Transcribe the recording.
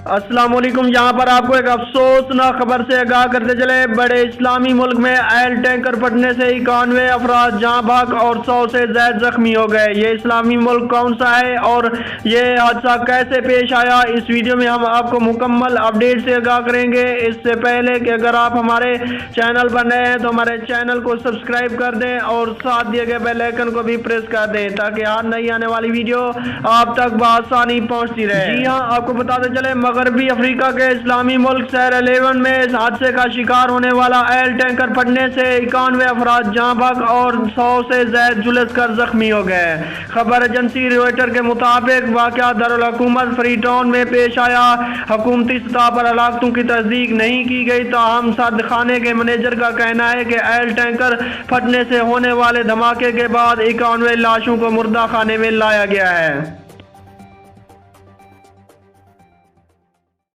अस्सलाम वालेकुम। यहाँ पर आपको एक अफसोसनाक खबर से आगाह करते चले, बड़े इस्लामी मुल्क में ऑयल टैंकर फटने से 91 अफराद जहाँबहक और 100 से ज्यादा जख्मी हो गए। ये इस्लामी मुल्क कौन सा है और ये हादसा कैसे पेश आया, इस वीडियो में हम आपको मुकम्मल अपडेट से आगाह करेंगे। इससे पहले कि अगर आप हमारे चैनल पर नए हैं तो हमारे चैनल को सब्सक्राइब कर दें और साथ दिए गए बेल आइकन को भी प्रेस कर दें ताकि हर नई आने वाली वीडियो आप तक बआसानी पहुँचती रहे। जी हाँ, आपको बताते चले मगरबी अफ्रीका के इस्लामी मुल्क शहर 11 में इस हादसे का शिकार होने वाला ऑयल टैंकर फटने से 91 अफराद जहाँबहक और 100 से ज्यादा झुलस कर जख्मी हो गए। खबर एजेंसी रॉयटर के मुताबिक वाक़या दारुल हुकूमत फ्री टाउन में पेश आया। हुकूमती सतह पर हलाकतों की तस्दीक नहीं की गई, ताहम साद खाने के मैनेजर का कहना है कि ऑयल टैंकर फटने से होने वाले धमाके के बाद 91 लाशों को मुर्दा खाने में लाया गया है।